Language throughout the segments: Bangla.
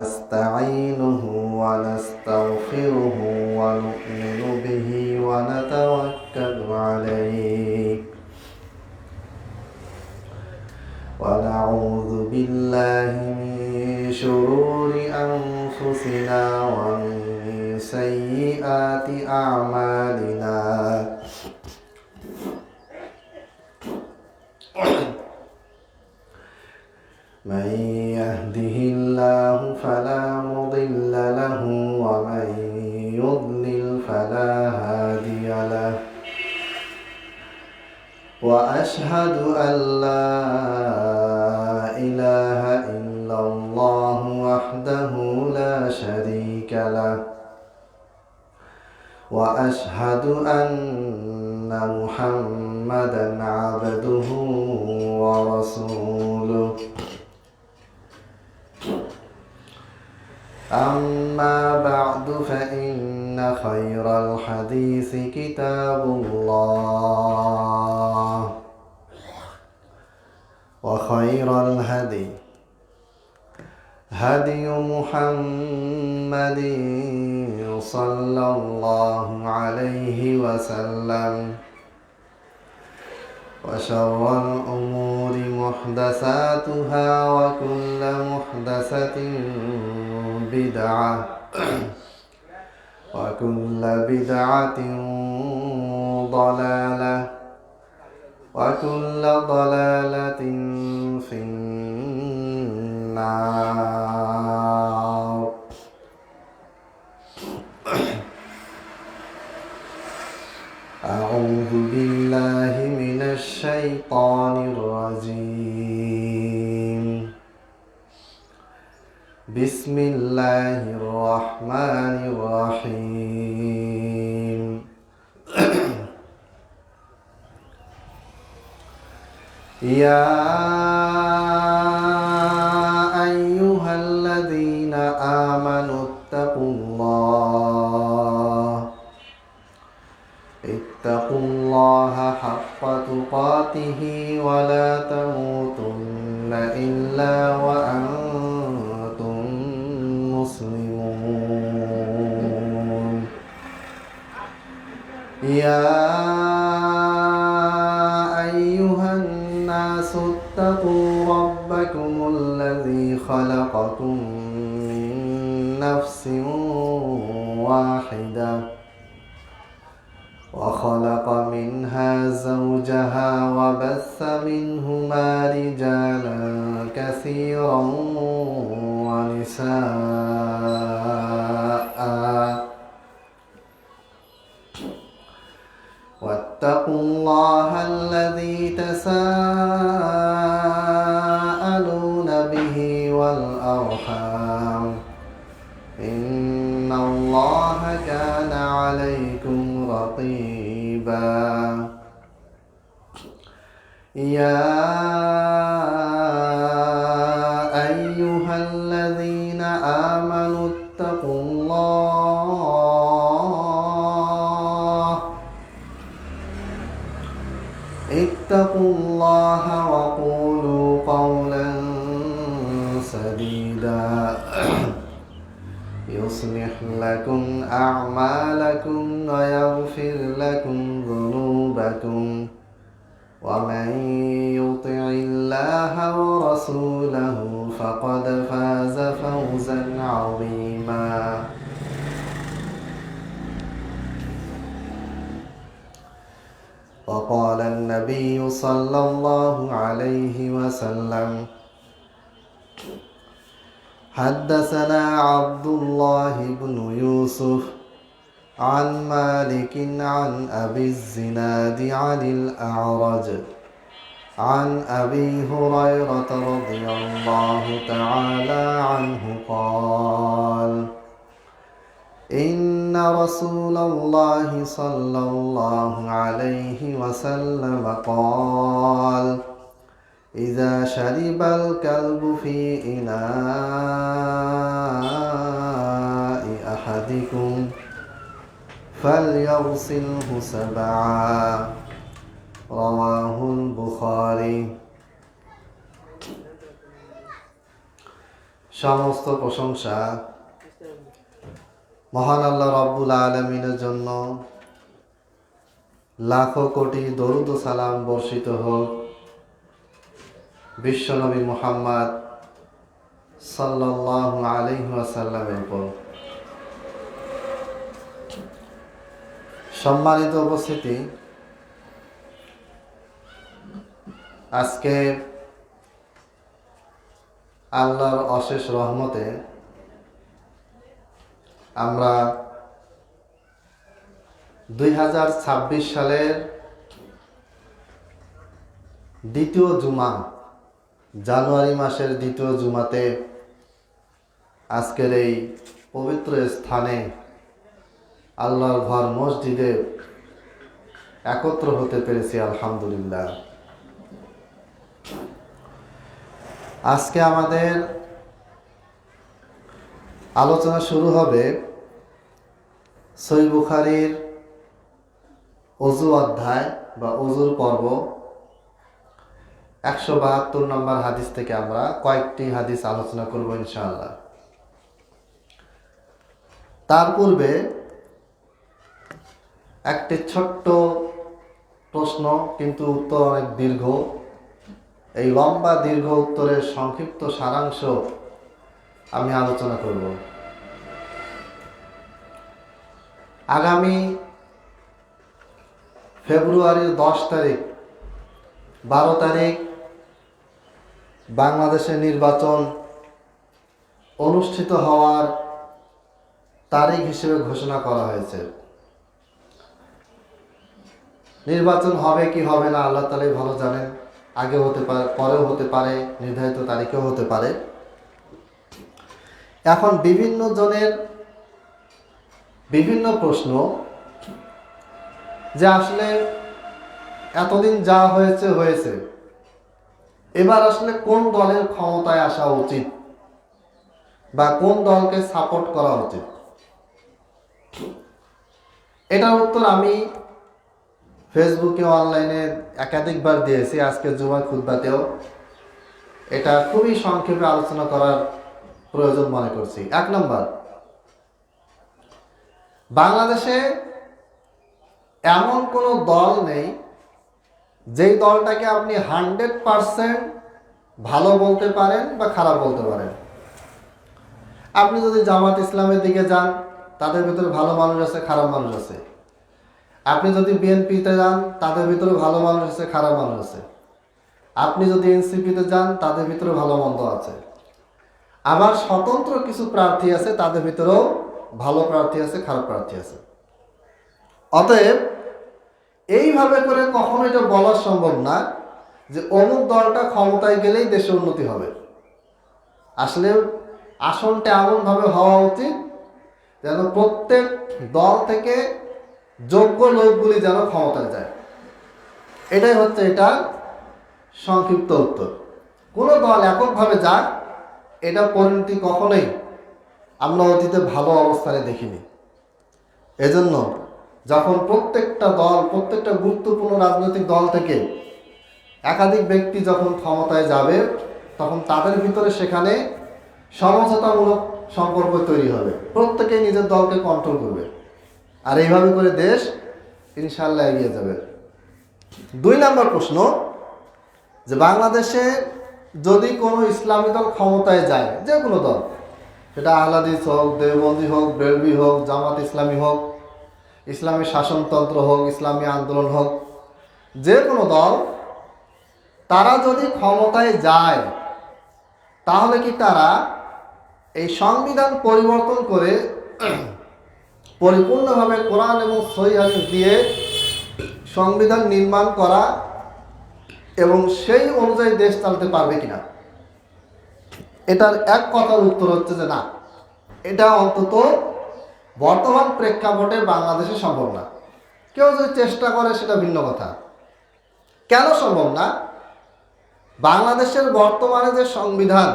نستعينه ونستغفره ونؤمن به ونتوكل عليه ونعوذ بالله من شرور أنفسنا ومن سيئات أعمالنا من يهده الله فلا مضل له ومن يضلل فلا هادي له وأشهد أن لا إله إلا الله وحده لا شريك له وأشهد أن محمدا عبده ورسوله أما بعد فإن خير الحديث كتاب الله وخير الهدي هدي محمد صلى الله عليه وسلم وشر الأمور محدثاتها وكل محدثة بدعة وكل بدعة ضلالة وكل ضلالة في النار. أعوذ بالله من الشيطان الرجيم. بسم الله الرحمن الرحيم. يا أيها الذين آمنوا اتقوا الله حق تقاته ولا تموتن إلا وأنتم مسلمون. يا أيها الناس اتقوا ربكم الذي خلقكم من نفس واحدة وخلق منها زوجها وبث منهما رجالا كثيرا ونساء واتقوا الله الذي تساءلون به والأرحام إن الله كان عليكم رقيبا. يا أيها الذين آمنوا اتقوا الله وقولوا قولا سديدا يصلح لكم أعمالكم ويغفر لكم ذنوبكم ومن يطع الله ورسوله فقد فاز فوزا عظيما. وقال النبي صلى الله عليه وسلم حدثنا عبد الله بن يوسف عن مالك عن أبي الزناد عن الأعرج عن أبي هريرة رضي الله تعالى عنه قال إن رسول الله صلى الله عليه وسلم قال إذا شرب الكلب في إناء أحدكم فليغسله 7 رواه البخاري। সমস্ত প্রশংসা মহান আল্লাহ রব্বুল আলামিনের জন্য। লাখো কোটি দরুদ ও সালাম বর্ষিত হোক বিশ্বনবী মুহাম্মদ সাল্লাল্লাহু আলাইহি ওয়াসাল্লামের উপর। সম্মানিত উপস্থিতি, আজকে আল্লাহর অশেষ রহমতে আমরা 2026 সালের দ্বিতীয় জুমা, জানুয়ারি মাসের দ্বিতীয় জুমাতে আজকের এই পবিত্র স্থানে আল্লাহর ঘর মসজিদে একত্র হতে পেরেছি, আলহামদুলিল্লাহ। আজকে আমাদের আলোচনা শুরু হবে সহিহ বুখারীর ওযু অধ্যায় বা ওযুর পর্ব 172 নম্বর হাদিস থেকে আমরা কয়েকটি হাদিস আলোচনা করব ইনশাআল্লাহ। তার পূর্বে একটি ছোট্ট প্রশ্ন, কিন্তু উত্তর অনেক দীর্ঘ। এই লম্বা দীর্ঘ উত্তরের সংক্ষিপ্ত সারাংশ আমি আলোচনা করব। আগামী ফেব্রুয়ারির 10 তারিখ 12 তারিখ বাংলাদেশে নির্বাচন অনুষ্ঠিত হওয়ার তারিখ হিসেবে ঘোষণা করা হয়েছে। নির্বাচন হবে কি হবে না আল্লাহ তাআলাই ভালো জানেন। আগে হতে পারে, পরেও হতে পারে, নির্ধারিত তারিখেও হতে পারে। এখন বিভিন্ন জনের বিভিন্ন প্রশ্ন, যে আসলে এতদিন যা হয়েছে হয়েছে, এবার আসলে কোন দলের ক্ষমতায় আসা উচিত বা কোন দলকে সাপোর্ট করা উচিত। এটার উত্তর আমি ফেসবুকে, অনলাইনে একাধিকবার দিয়েছি। আজকে জুমার খুতবাতেও এটা খুবই সংক্ষেপে আলোচনা করার প্রয়োজন মনে করছি। 1 নম্বর, বাংলাদেশে এমন কোনো দল নেই যেই দলটাকে আপনি 100% ভালো বলতে পারেন বা খারাপ বলতে পারেন। আপনি যদি জামাত ইসলামের দিকে যান, তাদের ভিতরে ভালো মানুষ আছে, খারাপ মানুষ আছে। আপনি যদি বিএনপিতে যান, তাদের ভিতরে ভালো মানুষ আছে, খারাপ মানুষ আছে। আপনি যদি এনসিপিতে যান, তাদের ভিতরে ভালো মন্দ আছে। আবার স্বতন্ত্র কিছু প্রার্থী আছে, তাদের ভিতরেও ভালো প্রার্থী আছে, খারাপ প্রার্থী আছে। অতএব এইভাবে করে কখনো এটা বলা সম্ভব না যে অমুক দলটা ক্ষমতায় গেলেই দেশে উন্নতি হবে। আসলে আসনটা এমনভাবে হওয়া উচিত যেন প্রত্যেক দল থেকে যোগ্য লোকগুলি যেন ক্ষমতায় যায়। এটাই হচ্ছে এটা সংক্ষিপ্ত উত্তর। কোনো দল এককভাবে যাক, এটা পরিণতি কখনোই আমরা অতীতে ভালো অবস্থানে দেখিনি। এজন্য যখন প্রত্যেকটা দল, প্রত্যেকটা গুরুত্বপূর্ণ রাজনৈতিক দল থেকে একাধিক ব্যক্তি যখন ক্ষমতায় যাবে, তখন তাদের ভিতরে সেখানে সমঝোতামূলক সম্পর্ক তৈরি হবে। প্রত্যেকেই নিজের দলকে কন্ট্রোল করবে, আর এইভাবে করে দেশ ইনশাআল্লাহ এগিয়ে যাবে। 2 নম্বর প্রশ্ন, যে বাংলাদেশে যদি কোনো ইসলামী দল ক্ষমতায় যায়, যে কোনো দল, সেটা আহলাদিস হোক, দেওবন্দি হোক, বেলবি হোক, জামাত ইসলামী হোক, ইসলামী শাসনতন্ত্র হোক, ইসলামী আন্দোলন হোক, যে কোনো দল, তারা যদি ক্ষমতায় যায়, তাহলে কি তারা এই সংবিধান পরিবর্তন করে পরিপূর্ণভাবে কোরআন এবং সহিহ হাদিস দিয়ে সংবিধান নির্মাণ করা এবং সেই অনুযায়ী দেশ চালাতে পারবে কিনা? এটার এক কথার উত্তর হচ্ছে যে না, এটা অন্তত বর্তমান প্রেক্ষাপটে বাংলাদেশে সম্ভব না। কেউ যদি চেষ্টা করে সেটা ভিন্ন কথা। কেন সম্ভব না? বাংলাদেশের বর্তমানে যে সংবিধান,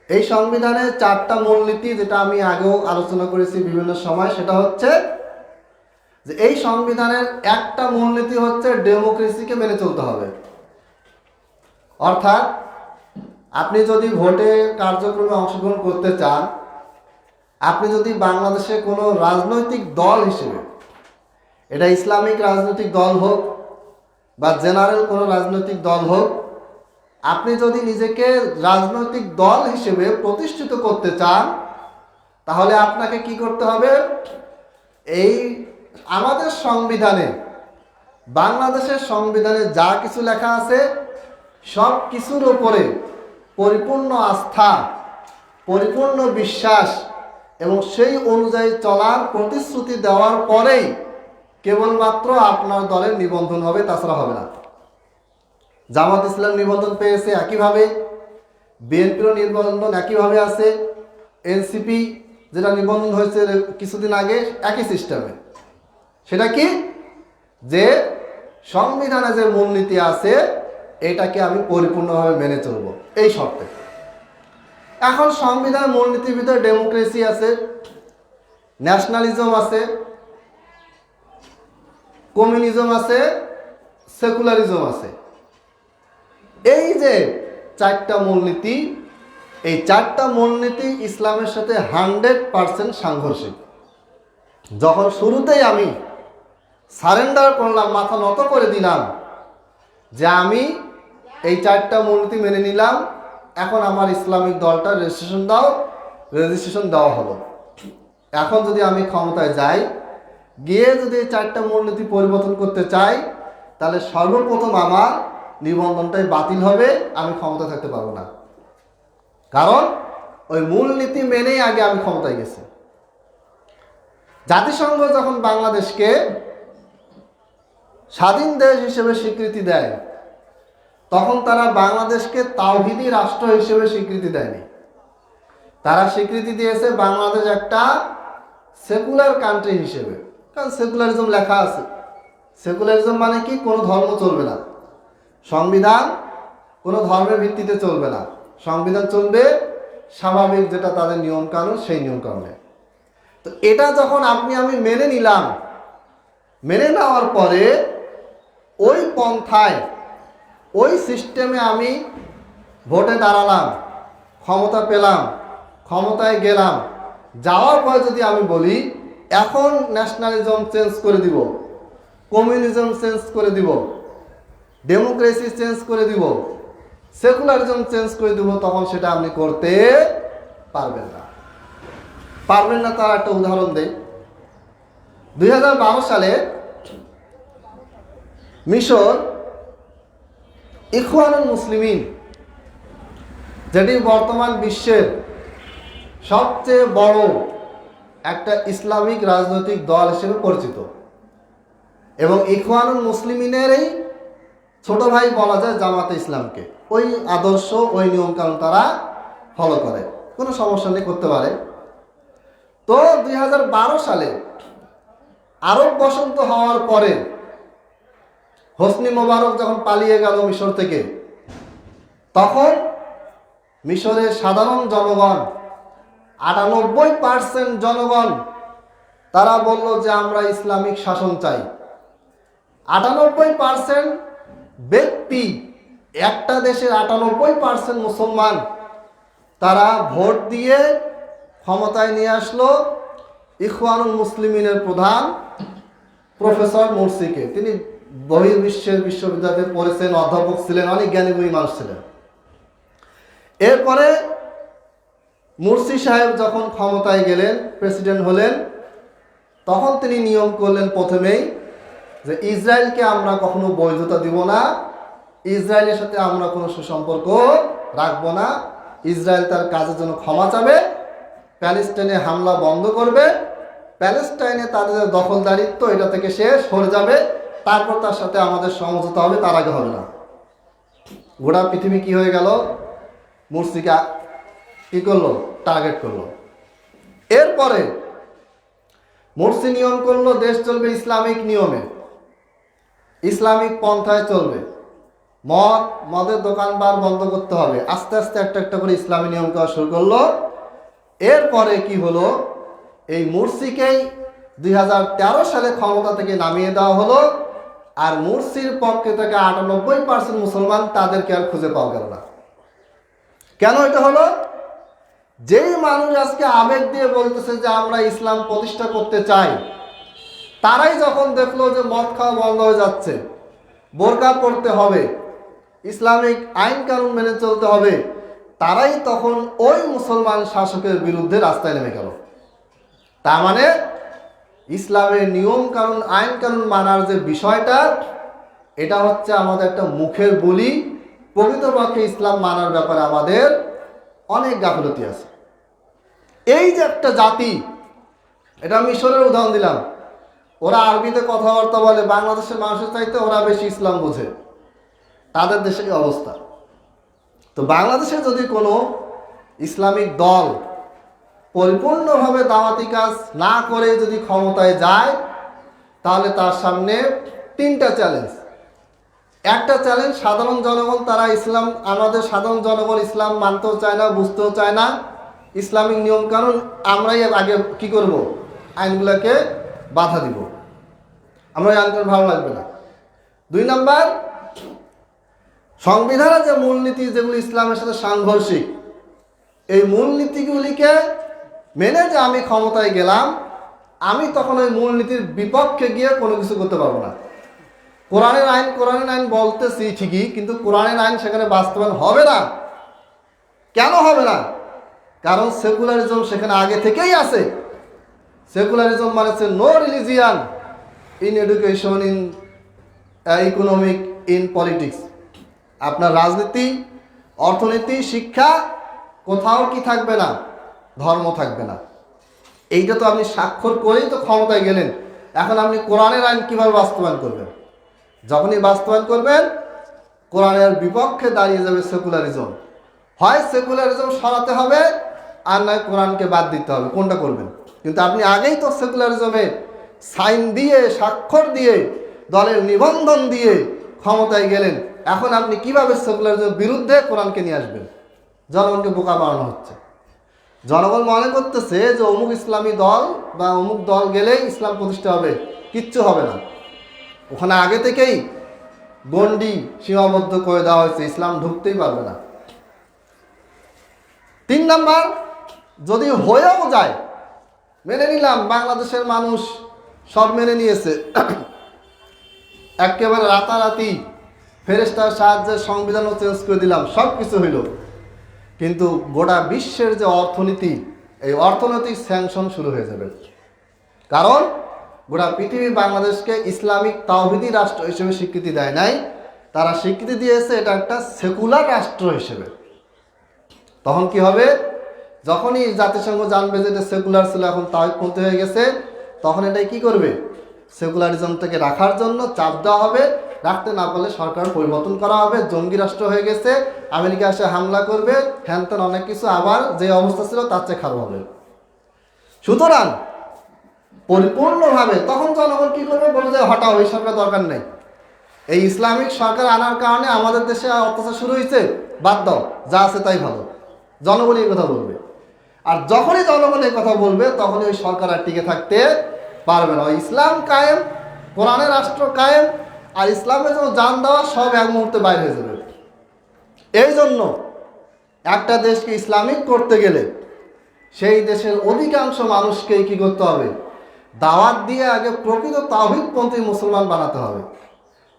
এই সংবিধানের 4টা মূলনীতি, যেটা আমি আগেও আলোচনা করেছি বিভিন্ন সময়, সেটা হচ্ছে যে এই সংবিধানের একটা মূলনীতি হচ্ছে ডেমোক্রেসিকে মেনে চলতে হবে। অর্থাৎ আপনি যদি ভোটে কার্যক্রমে অংশগ্রহণ করতে চান, আপনি যদি বাংলাদেশে কোনো রাজনৈতিক দল হিসেবে, এটা ইসলামিক রাজনৈতিক দল হোক বা জেনারেল কোনো রাজনৈতিক দল হোক, আপনি যদি নিজেকে রাজনৈতিক দল হিসেবে প্রতিষ্ঠিত করতে চান, তাহলে আপনাকে কি করতে হবে? এই আমাদের সংবিধানে, বাংলাদেশের সংবিধানে যা কিছু লেখা আছে সব কিছুর উপরে পরিপূর্ণ আস্থা, পরিপূর্ণ বিশ্বাস এবং সেই অনুযায়ী চলার প্রতিশ্রুতি দেওয়ার পরেই কেবলমাত্র আপনার দলের নিবন্ধন হবে, তাছাড়া হবে না। জামাত ইসলাম নিবন্ধন পেয়েছে একইভাবে, বিএনপিরও নিবন্ধন একইভাবে আছে, এনসিপি যেটা নিবন্ধন হয়েছে কিছুদিন আগে একই সিস্টেমে। সেটা কি? যে সংবিধানে যে মূলনীতি আছে এটাকে আমি পরিপূর্ণভাবে মেনে চলব, এই শর্তে। এখন সংবিধান মূলনীতির ভিতরে ডেমোক্রেসি আছে, ন্যাশনালিজম আছে, কমিউনিজম আছে, সেকুলারিজম আছে। এই যে চারটা মূলনীতি, এই চারটা মূলনীতি ইসলামের সাথে 100% সাংঘর্ষিক। যখন শুরুতেই আমি সারেন্ডার করলাম, মাথা নত করে দিলাম যে আমি এই চারটা মূলনীতি মেনে নিলাম, এখন আমার ইসলামিক দলটা রেজিস্ট্রেশন দেওয়া হলো। এখন যদি আমি ক্ষমতায় যাই, গিয়ে যদি এই চারটা মূলনীতি পরিবর্তন করতে চাই, তাহলে সর্বপ্রথম আমার নিবন্ধনটাই বাতিল হবে, আমি ক্ষমতা থাকতে পারবো না। কারণ ওই মূলনীতি মেনেই আগে আমি ক্ষমতায় গেছি। জাতিসংঘ যখন বাংলাদেশকে স্বাধীন দেশ হিসেবে স্বীকৃতি দেয়, তখন তারা বাংলাদেশকে তাওহীদি রাষ্ট্র হিসেবে স্বীকৃতি দেয়নি। তারা স্বীকৃতি দিয়েছে বাংলাদেশ একটা সেকুলার কান্ট্রি হিসেবে। কারণ সেকুলারিজম লেখা আছে। সেকুলারিজম মানে কি? কোনো ধর্ম চলবে না, সংবিধান কোনো ধর্মের ভিত্তিতে চলবে না, সংবিধান চলবে স্বাভাবিক যেটা তাদের নিয়মকানুন, সেই নিয়মকানুনে। তো এটা যখন আমি মেনে নিলাম, মেনে নেওয়ার পরে ওই পন্থায়, ওই সিস্টেমে আমি ভোটে দাঁড়ালাম, ক্ষমতা পেলাম, ক্ষমতায় গেলাম, যাওয়ার পর যদি আমি বলি এখন ন্যাশনালিজম চেঞ্জ করে দিব, কমিউনিজম চেঞ্জ করে দিব, ডেমোক্রেসি চেঞ্জ করে দিব, সেকুলারিজম চেঞ্জ করে দিব, তখন সেটা আপনি করতে পারবেন না। পারবেন না তার একটা উদাহরণ দেই। 2012 সালে মিশর ইখওয়ানুল মুসলিমিন, যেটি বর্তমান বিশ্বের সবচেয়ে বড় একটা ইসলামিক রাজনৈতিক দল হিসেবে পরিচিত, এবং ইখওয়ানুল মুসলিমিনেরই ছোট ভাই বলা যায় জামাতে ইসলামকে। ওই আদর্শ, ওই নিয়মকানুন তারা ফলো করে, কোনো সমস্যা নেই, করতে পারে। তো 2012 সালে আরব বসন্ত হওয়ার পরে হোসনি মোবারক যখন পালিয়ে গেল মিশর থেকে, তখন মিশরের সাধারণ জনগণ, 98% জনগণ তারা বলল যে আমরা ইসলামিক শাসন চাই। 98% ব্যক্তি, একটা দেশের 98% মুসলমান, তারা ভোট দিয়ে ক্ষমতায় নিয়ে আসলো ইখওয়ানুল মুসলিমিনের প্রধান প্রফেসর মুরসিকে। তিনি বহির্বিশ্বের বিশ্ববিদ্যালয়ে পড়েছেন, অধ্যাপক ছিলেন, অনেক জ্ঞানীগুণী মানুষ ছিলেন। এরপরে মুরসি সাহেব যখন ক্ষমতায় গেলেন, প্রেসিডেন্ট হলেন, তখন তিনি নিয়ম করলেন প্রথমেই যে ইসরায়েলকে আমরা কখনো বৈধতা দিব না, ইসরায়েলের সাথে আমরা কোনো সুসম্পর্ক রাখবো না, ইসরায়েল তার কাজের জন্য ক্ষমা চাবে, প্যালেস্টাইনে হামলা বন্ধ করবে, প্যালেস্টাইনে তাদের দখলদারিত্ব এটা থেকে শেষ হয়ে যাবে, তারপর তার সাথে আমাদের সমঝোতা হবে, তার আগে হবে না। গোটা পৃথিবী কি হয়ে গেল? মুরসিকে কি করলো? টার্গেট করলো। এরপরে মুরসি নিয়ম করলো দেশ চলবে ইসলামিক নিয়মে, ইসলামিক পন্থায় চলবে, মদের দোকানবার বন্ধ করতে হবে। আস্তে আস্তে একটা একটা করে ইসলামী নিয়ম করা শুরু করলো। এরপরে কি হলো? এই মুরসিকেই 2013 সালে ক্ষমতা থেকে নামিয়ে দেওয়া হলো, আর মুরসির পক্ষে থেকে 98% মুসলমান, তাদেরকে আর খুঁজে পাওয়া গেল না। কেন এটা হলো? যেই মানুষ আজকে আবেগ দিয়ে বলতেছে যে আমরা ইসলাম প্রতিষ্ঠা করতে চাই, তারাই যখন দেখলো যে মদ খাওয়া বন্ধ হয়ে যাচ্ছে, বোরকা পড়তে হবে, ইসলামিক আইন কানুন মেনে চলতে হবে, তারাই তখন ওই মুসলমান শাসকের বিরুদ্ধে রাস্তায় নেমে গেল। তার মানে ইসলামের নিয়ম কানুন আইন কানুন মানার যে বিষয়টা, এটা হচ্ছে আমাদের একটা মুখের বলি। প্রকৃতপক্ষে ইসলাম মানার ব্যাপারে আমাদের অনেক গাফিলতি আছে। এই যে একটা জাতি, এটা মিশরের উদাহরণ দিলাম, ওরা আরবিতে কথাবার্তা বলে, বাংলাদেশের মানুষের চাইতে ওরা বেশি ইসলাম বোঝে, তাদের দেশে কি অবস্থা। তো বাংলাদেশে যদি কোনো ইসলামিক দল পরিপূর্ণভাবে দাওয়াতি কাজ না করে যদি ক্ষমতায় যায়, তাহলে তার সামনে তিনটা চ্যালেঞ্জ। একটা চ্যালেঞ্জ, সাধারণ জনগণ, তারা ইসলাম, আমাদের সাধারণ জনগণ ইসলাম মানতেও চায় না, বুঝতেও চায় না। ইসলামিক নিয়ম কানুন আমরাই আগে কি করব, আইনগুলোকে বাধা দিব, আমরা আইন কানুন ভালো লাগবে না। 2 নাম্বার, সংবিধানের যে মূলনীতি যেগুলো ইসলামের সাথে সাংঘর্ষিক, এই মূলনীতিগুলিকে মেনে যে আমি ক্ষমতায় গেলাম, আমি তখন ওই মূলনীতির বিপক্ষে গিয়ে কোনো কিছু করতে পারবো না। কোরআনের আইন বলতেছি ঠিকই, কিন্তু কোরআনের আইন সেখানে বাস্তবায়ন হবে না। কেন হবে না? কারণ সেকুলারিজম সেখানে আগে থেকেই আছে। সেকুলারিজম মানে হচ্ছে no religion in education, in economic, in politics. আপনার রাজনীতি, অর্থনীতি, শিক্ষা, কোথাও কি থাকবে না? ধর্ম থাকবে না। এইটা তো আপনি স্বাক্ষর করেই তো ক্ষমতায় গেলেন। এখন আপনি কোরআনের আইন কিভাবে বাস্তবায়ন করবেন? যখনই বাস্তবায়ন করবেন, কোরআনের বিপক্ষে দাঁড়িয়ে যাবে সেকুলারিজম। হয় সেকুলারিজম সরাতে হবে, আর নয় কোরআনকে বাদ দিতে হবে। কোনটা করবেন? কিন্তু আপনি আগেই তো সেকুলারিজমে সাইন দিয়ে, স্বাক্ষর দিয়ে, দলের নিবন্ধন দিয়ে ক্ষমতায় গেলেন। এখন আপনি কিভাবে সেকুলারিজমের বিরুদ্ধে কোরআনকে নিয়ে আসবেন? জনগণকে বোকা বানানো হচ্ছে। জনগণ মনে করতেছে যে অমুক ইসলামী দল বা অমুক দল গেলেই ইসলাম প্রতিষ্ঠা হবে। কিচ্ছু হবে না। ওখানে আগে থেকেই গণ্ডি সীমাবদ্ধ করে দেওয়া হয়েছে, ইসলাম ঢুকতেই পারবে না। 3 নাম্বার, যদি হয়েও যায়, মেনে নিলাম বাংলাদেশের মানুষ সব মেনে নিয়েছে, একেবারে রাতারাতি ফেরেশতার সাহায্যে সংবিধানও চেঞ্জ করে দিলাম, সব কিছু হইল, কিন্তু গোটা বিশ্বের যে অর্থনীতি, এই অর্থনৈতিক স্যাংশন শুরু হয়ে যাবে। কারণ গোটা পৃথিবী বাংলাদেশকে ইসলামিক তাওহীদি রাষ্ট্র হিসেবে স্বীকৃতি দেয় নাই, তারা স্বীকৃতি দিয়েছে এটা একটা সেকুলার রাষ্ট্র হিসেবে। তখন কি হবে? যখনই জাতিসংঘ জানবে যে এটা সেকুলার ছিল, এখন তাওহীদপন্থী হয়ে গেছে, তখন এটাই কি করবে? সেকুলারিজম থেকে রাখার জন্য চাপ দেওয়া হবে। রাখতে না পারলে সরকার পরিবর্তন করা হবে। জঙ্গি রাষ্ট্র হয়ে গেছে, আমেরিকা এসে হামলা করবে, হ্যান ত্যান অনেক কিছু, আবার যে অবস্থা ছিল তার চেয়ে খারাপ হবে। সুতরাং পরিপূর্ণভাবে তখন জনগণ কি করবে? বলে যে হটাও, এই সরকার দরকার নেই, এই ইসলামিক সরকার আনার কারণে আমাদের দেশে অত্যাচার শুরু হয়েছে, বাদ দাও, যা আছে তাই ভালো। জনগণ এই কথা বলবে। আর যখনই জনগণ এই কথা বলবে, তখনই ওই সরকার আর টিকে থাকতে পারবে না। ইসলাম কায়েম, কোরআনের রাষ্ট্র কায়েম, আর ইসলামের জন্য জান দেওয়া সব এক মুহূর্তে বাইরে হয়ে যাবে। এই জন্য একটা দেশকে ইসলামিক করতে গেলে সেই দেশের অধিকাংশ মানুষকেই কি করতে হবে? দাওয়াত দিয়ে আগে প্রকৃত তাওহীদপন্থী মুসলমান বানাতে হবে।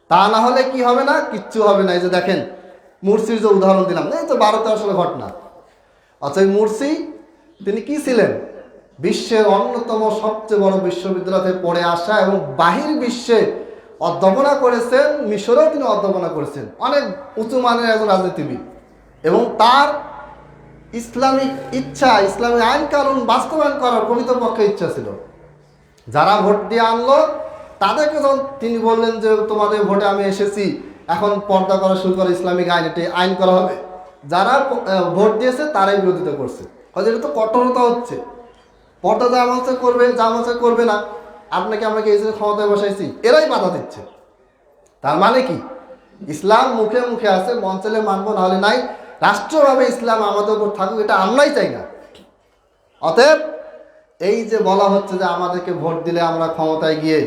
তা না হলে কি হবে না? কিচ্ছু হবে না। এই যে দেখেন মুরসির যে উদাহরণ দিলাম, এই তো 12-13 সালে ঘটনা। আচ্ছা, মুরসি তিনি কি ছিলেন? বিশ্বের অন্যতম সবচেয়ে বড় বিশ্ববিদ্যালয় থেকে পড়ে আসা এবং বাহির বিশ্বে অধ্যাপনা করেছেন, মিশরেও তিনি অধ্যাপনা করেছেন, অনেক উঁচু মানের একজন রাজনীতিবিদ। এবং তার ইসলামিক ইচ্ছা, ইসলামিক আইন কানুন বাস্তবায়ন করার প্রকৃতপক্ষে ইচ্ছা ছিল। যারা ভোট দিয়ে আনলো তাদেরকে যখন তিনি বললেন যে তোমাদের ভোটে আমি এসেছি, এখন পর্দা করা শুরু করে, ইসলামিক আইন, এটি আইন করা হবে, যারা ভোট দিয়েছে তারাই বিরোধিতা করছে। হয়তো এটা তো কঠোরতা হচ্ছে, পর্দা যা মনে করবে, যা মনে করবে না, আপনাকে আমাকে এই জন্য ক্ষমতায় বসাইছি, এরাই বাধা দিচ্ছে। তার মানে কি? ইসলাম মুখে মুখে আছে, মন চাইলে মানবো, নাহলে নাই। রাষ্ট্রভাবে ইসলাম আমাদের উপর থাকুক, এটা আমরাই চাই না। অতএব এই যে বলা হচ্ছে যে আমাদেরকে ভোট দিলে আমরা ক্ষমতায় গিয়ে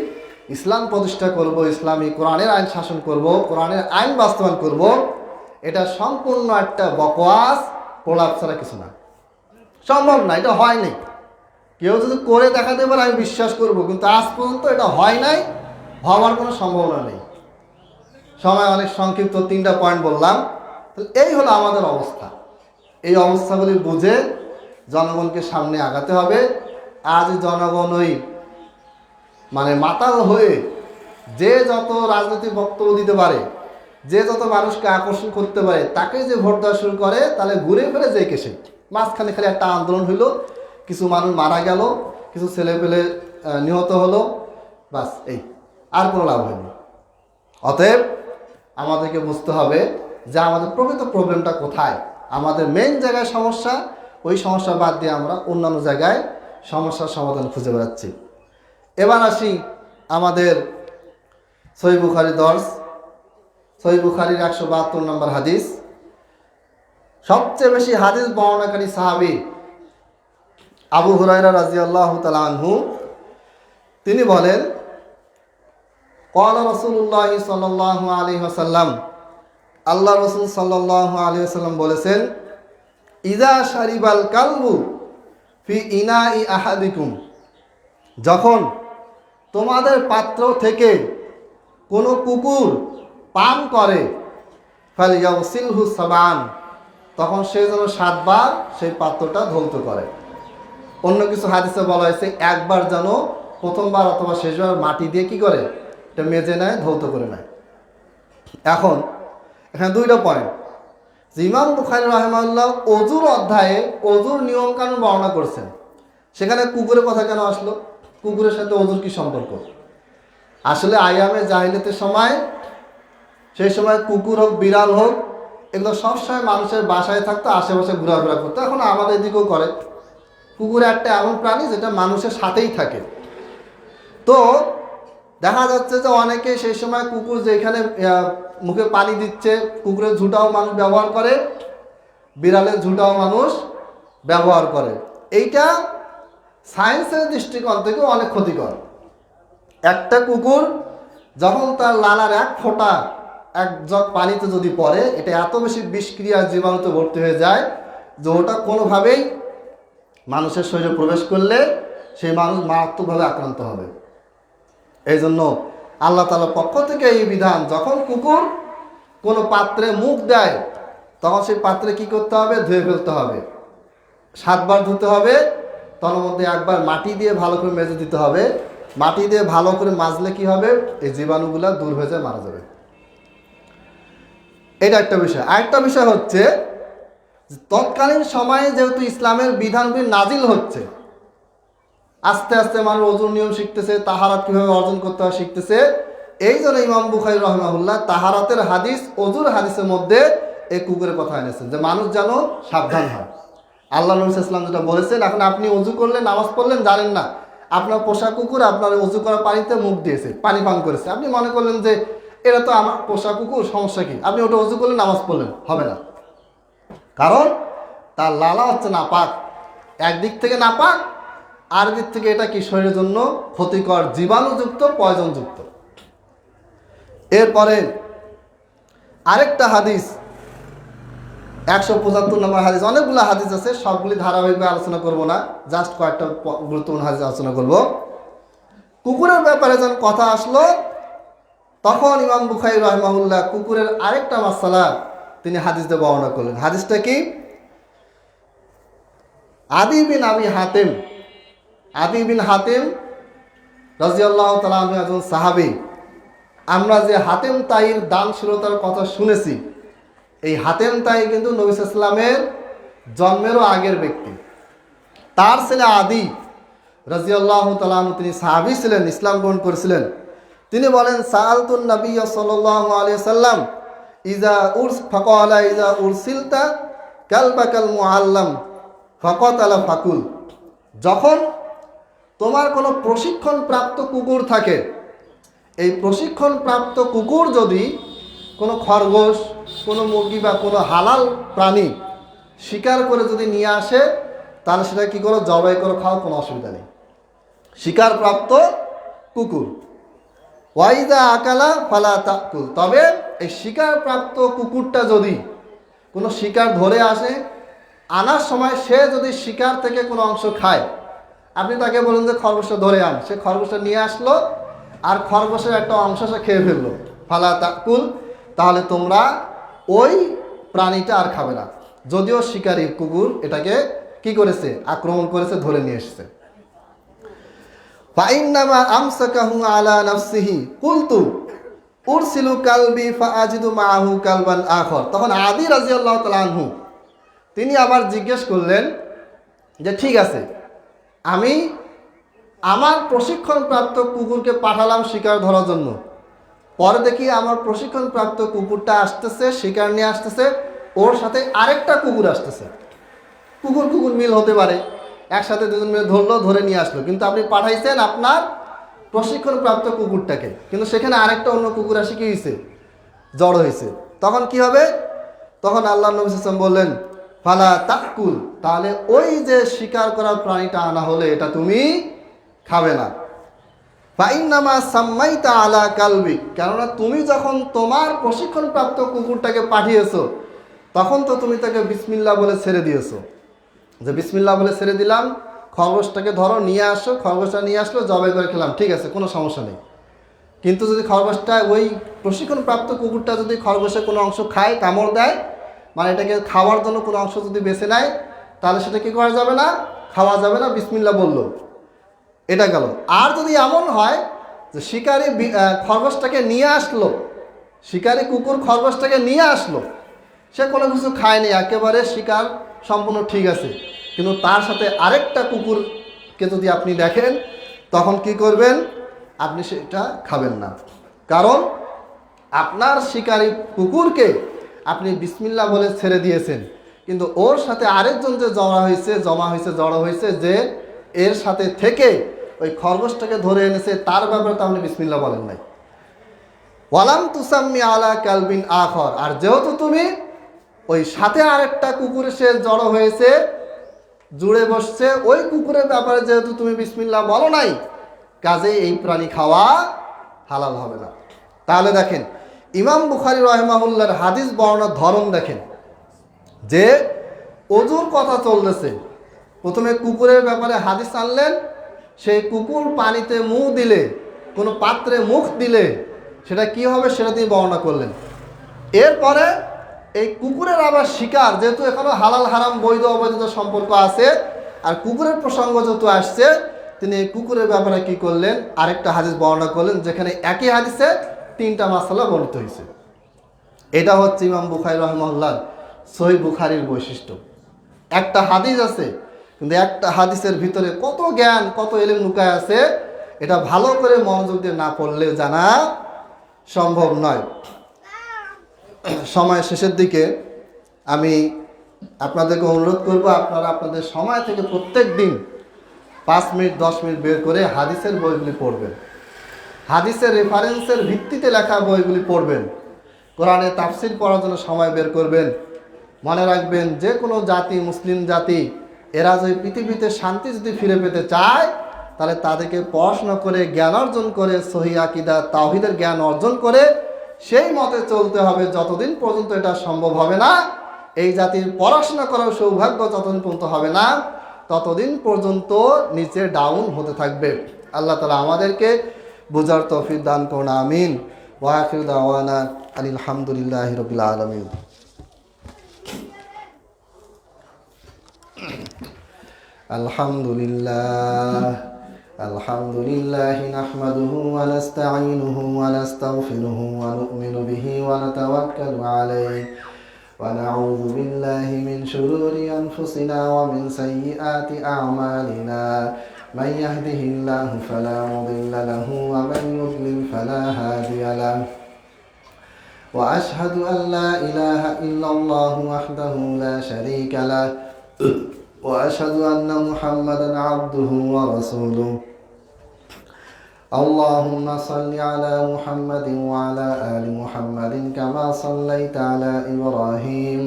ইসলাম প্রতিষ্ঠা করব, ইসলামী কোরআনের আইন শাসন করব, কোরআনের আইন বাস্তবায়ন করব, এটা সম্পূর্ণ একটা বকওয়াস, প্রলাপ ছাড়া কিছু না, সম্ভব না, এটা হয় নাই। কেউ যদি করে দেখাতে পারে আমি বিশ্বাস করব, কিন্তু আজ পর্যন্ত এটা হয় নাই, হওয়ার কোনো সম্ভাবনা নেই। সময় অনেক সংক্ষিপ্ত, 3টা পয়েন্ট বললাম। এই হলো আমাদের অবস্থা। এই অবস্থাগুলি বুঝে জনগণকে সামনে আগাতে হবে। আজ জনগণই মানে মাতাল হয়ে যে যত রাজনৈতিক বক্তব্য দিতে পারে, যে যত মানুষকে আকর্ষণ করতে পারে, তাকে যে ভোট দেওয়া শুরু করে, তাহলে ঘুরে ফিরে যে কেসে মাঝখানে খালি একটা আন্দোলন হইলো, কিছু মানুষ মারা গেল, কিছু ছেলে পেলে নিহত হলো, বাস এই, আর কোনো লাভ হয়নি। অতএব আমাদেরকে বুঝতে হবে যে আমাদের প্রকৃত প্রবলেমটা কোথায়, আমাদের মেইন জায়গায় সমস্যা, ওই সমস্যা বাদ দিয়ে আমরা অন্যান্য জায়গায় সমস্যার সমাধান খুঁজে বেড়াচ্ছি। এবার আসি আমাদের সহিহ বুখারী দর্স। সহিহ বুখারীর 172 নম্বর হাদিস। সবচেয়ে বেশি হাদিস বর্ণনাকারী সাহাবী আবু হুরায়রা রাদিয়াল্লাহু তাআলা আনহু, তিনি বলেন, ক্বালা রাসূলুল্লাহ সাল্লাল্লাহু আলাইহি ওয়াসাল্লাম, আল্লাহ রাসূল সাল্লাল্লাহু আলাইহি ওয়াসাল্লাম বলেছেন, ইযা শারিবাল কালবু ফি ইনাই আহাদিকুম, যখন তোমাদের পাত্র থেকে কোনো কুকুর পান করে, ফালইয়াগসিলহু সাবআন, তখন সে যেন 7 বার সেই পাত্রটা ধৌত করে। অন্য কিছু হাদিসে বলা হয়েছে একবার যেন প্রথমবার অথবা শেষবার মাটি দিয়ে কি করে, এটা মেজে নেয়, ধৌত করে নেয়। এখন এখানে 2টা পয়েন্ট। ইমাম বুখারী রাহিমাহুল্লাহ ওযুর অধ্যায়ে ওযুর নিয়মকানুন বর্ণনা করছেন, সেখানে কুকুরের কথা কেন আসলো? কুকুরের সাথে ওযুর কি সম্পর্ক? আসলে আইয়ামে জাহিলিয়াতের সময়, সেই সময় কুকুর হোক বিড়াল হোক, এগুলো সবসময় মানুষের বাসায় থাকতো, আশেপাশে ঘোরাফেরা করতো। এখন আমাদের এদিকেও করে। কুকুর একটা এমন প্রাণী যেটা মানুষের সাথেই থাকে। তো দেখা যাচ্ছে যে অনেকে সেই সময় কুকুর যেখানে মুখে পানি দিচ্ছে, কুকুরের ঝুঁটাও মানুষ ব্যবহার করে, বিড়ালের ঝুঁটাও মানুষ ব্যবহার করে। এইটা সায়েন্সের দৃষ্টিকোণ থেকে অনেক ক্ষতিকর। একটা কুকুর যখন তার লালার 1 ফোঁটা 1 জগ পানিতে যদি পড়ে, এটা এত বেশি বিষক্রিয়া জীবাণুতে ভর্তি হয়ে যায় যে ওটা কোনোভাবেই মানুষের শরীরে প্রবেশ করলে সেই মানুষ মারাত্মকভাবে আক্রান্ত হবে। এই জন্য আল্লাহ তাআলার পক্ষ থেকে এই বিধান, যখন কুকুর কোনো পাত্রে মুখ দেয়, তখন সেই পাত্রে কি করতে হবে? ধুয়ে ফেলতে হবে। 7 বার ধুতে হবে, তার মধ্যে 1 বার মাটি দিয়ে ভালো করে মেজে দিতে হবে। মাটি দিয়ে ভালো করে মাজলে কি হবে? এই জীবাণুগুলা দূর হয়ে যায়, মারা যাবে। এটা একটা বিষয়। আরেকটা বিষয় হচ্ছে, তৎকালীন সময়ে যেহেতু ইসলামের বিধানগুলি নাজিল হচ্ছে, আস্তে আস্তে মানুষ ওযুর নিয়ম শিখতেছে, তাহারাত কিভাবে অর্জন করতে হয় শিখতেছে। এই জন্য ইমাম বুখারী রাহিমাহুল্লাহ তাহারাতের হাদিস, ওযুর হাদিসের মধ্যে এই কুকুরের কথা এনেছেন, যে মানুষ যেন সাবধান হয়। আল্লাহ নবী সাল্লাল্লাহু আলাইহি ওয়াসাল্লাম যেটা বলেছেন, এখন আপনি ওযু করলেন, নামাজ পড়লেন, জানেন না আপনার পোষা কুকুর আপনার ওযু করা পানিতে মুখ দিয়েছে, পানি পান করেছে। আপনি মনে করলেন যে এটা তো আমার পোষা কুকুর, সমস্যা কি? আপনি ওটা ওযু করলেন, নামাজ পড়লেন, হবে না। কারণ তার লালা হচ্ছে নাপাক। একদিক থেকে নাপাক, আর দিক থেকে এটা কি শরীরের জন্য ক্ষতিকর, জীবাণুযুক্ত, পয়জনযুক্ত। এরপরে আরেকটা হাদিস, 175 নম্বর হাদিস। অনেকগুলো হাদিস আছে, সবগুলি ধারাবাহিকভাবে আলোচনা করব না, জাস্ট কয়েকটা গুরুত্বপূর্ণ হাদিস আলোচনা করব। কুকুরের ব্যাপারে যখন কথা আসলো, তখন ইমাম বুখারী রাহিমাহুল্লাহ কুকুরের আরেকটা মাসআলা তিনি হাদিস দিয়ে বর্ণনা করলেন। হাদিসটা কি? আদি বিন হাতিম রাদিয়াল্লাহু তাআলা আনহু একজন সাহাবী। আমরা যে হাতেম তাইর দানশীলতার কথা শুনেছি, এই হাতেম তাই কিন্তু নবী সাল্লাল্লাহু আলাইহি ওয়াসাল্লামের জন্মেরও আগের ব্যক্তি। তার ছেলে আদি রাদিয়াল্লাহু তাআলা আনহু, তিনি সাহাবী ছিলেন, ইসলাম গ্রহণ করেছিলেন। তিনি বলেন, সাআলতুন নবী সাল্লাল্লাহু আলাইহি ওয়াসাল্লাম ইজা উরসিলতা কালবাকাল মুআল্লাম ফাকাতালা ফাকুল, যখন তোমার কোনো প্রশিক্ষণপ্রাপ্ত কুকুর থাকে, এই প্রশিক্ষণপ্রাপ্ত কুকুর যদি কোনো খরগোশ, কোনো মুরগি বা কোনো হালাল প্রাণী শিকার করে যদি নিয়ে আসে, তাহলে সেটা কী করো? জবাই করে খাও, কোনো অসুবিধা নেই। শিকারপ্রাপ্ত কুকুর। ওয়াইদা আকালা ফালা তাকুল, তবে এই শিকারপ্রাপ্ত কুকুরটা যদি কোনো শিকার ধরে আসে, আনার সময় সে যদি শিকার থেকে কোনো অংশ খায়, আপনি তাকে বলেন যে খরগোশটা ধরে আন, সে খরগোশটা নিয়ে আসলো আর খরগোশের একটা অংশ সে খেয়ে ফেললো, ফালা তাকুল, তাহলে তোমরা ওই প্রাণীটা আর খাবে না, যদিও শিকারী কুকুর এটাকে কি করেছে, আক্রমণ করেছে, ধরে নিয়ে এসেছে। ফাইন্নামা আমসাকাহু আলা নাফসিহি কুলতু উরসিলু কালবি ফাআজিদু মাআহু কালবান আখর। তখন আদি রাদিয়াল্লাহু তাআলা আনহু তিনি আবার জিজ্ঞেস করলেন যে ঠিক আছে, আমি আমার প্রশিক্ষণপ্রাপ্ত কুকুরকে পাঠালাম শিকার ধরার জন্য, পরে দেখি আমার প্রশিক্ষণপ্রাপ্ত কুকুরটা আসতেছে, শিকার নিয়ে আসতেছে, ওর সাথে আরেকটা কুকুর আসতেছে। কুকুর কুকুর মিল হতে পারে, একসাথে দুজন মিলে ধরলো, ধরে নিয়ে আসলো, কিন্তু আপনি পাঠাইছেন আপনার প্রশিক্ষণপ্রাপ্ত কুকুরটাকে, কিন্তু সেখানে আরেকটা অন্য কুকুর আসে কি হয়েছে, জড়ো হয়েছে। তখন কি হবে? তখন আল্লাহ নবী সাল্লাল্লাহু আলাইহি ওয়াসাল্লাম বললেন ফালা তাকুল, তাহলে ওই যে শিকার করার প্রাণীটা আনা হলে এটা তুমি খাবে না। ফাইন্নামা সাম্মাইতা আলা কালবি, কেননা তুমি যখন তোমার প্রশিক্ষণপ্রাপ্ত কুকুরটাকে পাঠিয়েছো তখন তো তুমি তাকে বিসমিল্লাহ বলে ছেড়ে দিয়েছো, যে বিসমিল্লাহ বলে ছেড়ে দিলাম, খরগোশটাকে ধরো নিয়ে আসো, খরগোশটা নিয়ে আসলো, জবাই করে খেলাম, ঠিক আছে, কোনো সমস্যা নেই। কিন্তু যদি খরগোশটা, ওই প্রশিক্ষণপ্রাপ্ত কুকুরটা যদি খরগোশের কোনো অংশ খায়, কামড় দেয়, মানে এটাকে খাওয়ার জন্য কোনো অংশ যদি বেছে নেয়, তাহলে সেটা কি করা যাবে না, খাওয়া যাবে না, বিসমিল্লাহ বলল, এটা গেল। আর যদি এমন হয় যে শিকারি খরগোশটাকে নিয়ে আসলো, শিকারি কুকুর খরগোশটাকে নিয়ে আসলো, সে কোনো কিছু খায়নি, একেবারে শিকার সম্পূর্ণ ঠিক আছে, কিন্তু তার সাথে আরেকটা কুকুরকে যদি আপনি দেখেন, তখন কি করবেন, আপনি সেটা খাবেন না, কারণ আপনার শিকারি কুকুরকে আপনি বিসমিল্লাহ বলে ছেড়ে দিয়েছেন, কিন্তু ওর সাথে আরেকজন যে জড়ো হয়েছে, যে এর সাথে থেকে ওই খরগোশটাকে ধরে এনেছে, তার ব্যাপারে তো আপনি বিসমিল্লাহ বলেন নাই। ওয়ালাম তুসাম্মি আলা কালবিন আখর, আর যেহেতু তুমি ওই সাথে আরেকটা কুকুর সে জড়ো হয়েছে, জুড়ে বসছে, ওই কুকুরের ব্যাপারে যেহেতু তুমি বিসমিল্লাহ বলো নাই, কাজে এই প্রাণী খাওয়া হালাল হবে না। তাহলে দেখেন ইমাম বুখারী রাহিমাহুল্লাহর হাদিস বর্ণনার ধরন দেখেন, যে ওযুর কথা চলতেছে, প্রথমে কুকুরের ব্যাপারে হাদিস আনলেন, সেই কুকুর পানিতে মুখ দিলে, কোনো পাত্রে মুখ দিলে সেটা কি হবে সেটা তিনি বর্ণনা করলেন। এরপরে এই কুকুরের আবার শিকার, যেহেতু এখনো হালাল হারাম বৈধ অবৈধ সম্পর্ক আছে, আর কুকুরের প্রসঙ্গ যেহেতু আসছে, তিনি এই কুকুরের ব্যাপারে কি করলেন, আরেকটা হাদিস বর্ণনা করলেন, যেখানে একই হাদিসে তিনটা মাসালা বর্ণিত হয়েছে। এটা হচ্ছে ইমাম বুখারী রাহিমাহুল্লাহ সহিহ বুখারীর বৈশিষ্ট্য। একটা হাদিস আছে, কিন্তু একটা হাদিসের ভিতরে কত জ্ঞান, কত ইলম লুকায় আছে, এটা ভালো করে মনোযোগ দিয়ে না পড়লে জানা সম্ভব নয়। সময় শেষের দিকে আমি আপনাদেরকে অনুরোধ করব, আপনারা আপনাদের সময় থেকে প্রত্যেক দিন 5 মিনিট 10 মিনিট বের করে হাদিসের বইগুলি পড়বেন, হাদিসের রেফারেন্সের ভিত্তিতে লেখা বইগুলি পড়বেন, কোরআনে তাফসির পড়ার জন্য সময় বের করবেন। মনে রাখবেন, যে কোনো জাতি, মুসলিম জাতি, এরা যদি পৃথিবীতে শান্তি যদি ফিরে পেতে চায়, তাহলে তাদেরকে পড়াশোনা করে, জ্ঞান অর্জন করে, সহিহ আকীদা তাওহীদের জ্ঞান অর্জন করে সেই মতে চলতে হবে। যতদিন পর্যন্ত এটা সম্ভব হবে না, এই জাতির পড়াশোনা করার সৌভাগ্য যতদিন পর্যন্ত হবে না, ততদিন পর্যন্ত নিচে ডাউন হতে থাকবে। আল্লাহ তাআলা আমাদেরকে বুঝার তৌফিক দান করুন, আমিন। ওয়া আখিরু দাওয়ানা আনিল হামদুলিল্লাহি রাব্বিল আলামিন। আলহামদুলিল্লাহ নাহমাদুহু ওয়া নাস্তাঈনুহু ওয়া নাস্তাগফিরুহু ওয়া নু'মিনু বিহি ওয়া নাতাওয়াক্কালু আলাইহি ওয়া নাউযু বিল্লাহি মিন শুরুরি আনফুসিনা ওয়া মিন সাইয়্যাতি আ'মালিনা মান ইয়াহদিহিল্লাহু ফালা মুদিল্লা লাহু ওয়া মান ইউদ্লিল ফালা হাদিয়া লাহু ওয়া আশহাদু আন লা ইলাহা ইল্লাল্লাহু ওয়াহদাহু লা শারীকা লাহু وأشهد أن محمدا عبده ورسوله اللهم صل على محمد وعلى آل محمد كما صليت على إبراهيم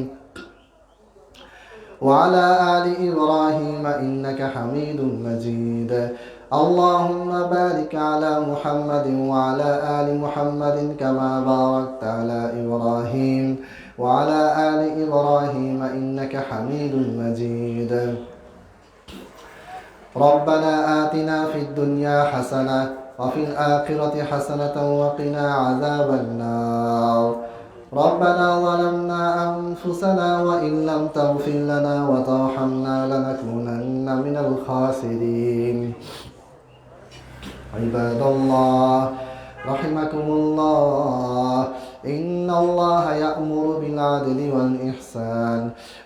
وعلى آل إبراهيم إنك حميد مجيد اللهم بارك على محمد وعلى آل محمد كما باركت على إبراهيم وعلى آل إبراهيم إنك حميد مجيد. ربنا آتنا في الدنيا حسنة وفي الآخرة حسنة وقنا عذاب النار. ربنا ظلمنا أنفسنا وإن لم تغفر لنا وترحمنا لنكونن من الخاسرين. عباد الله رحمكم الله، إن الله يأمر بالعدل والإحسان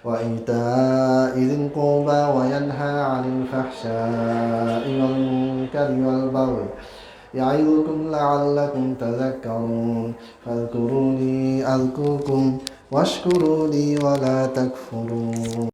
وإيتاء ذي القربى وينهى عن الفحشاء والمنكر والبغي يعظكم لعلكم تذكرون. فاذكروني أذكركم واشكروا لي ولا تكفرون.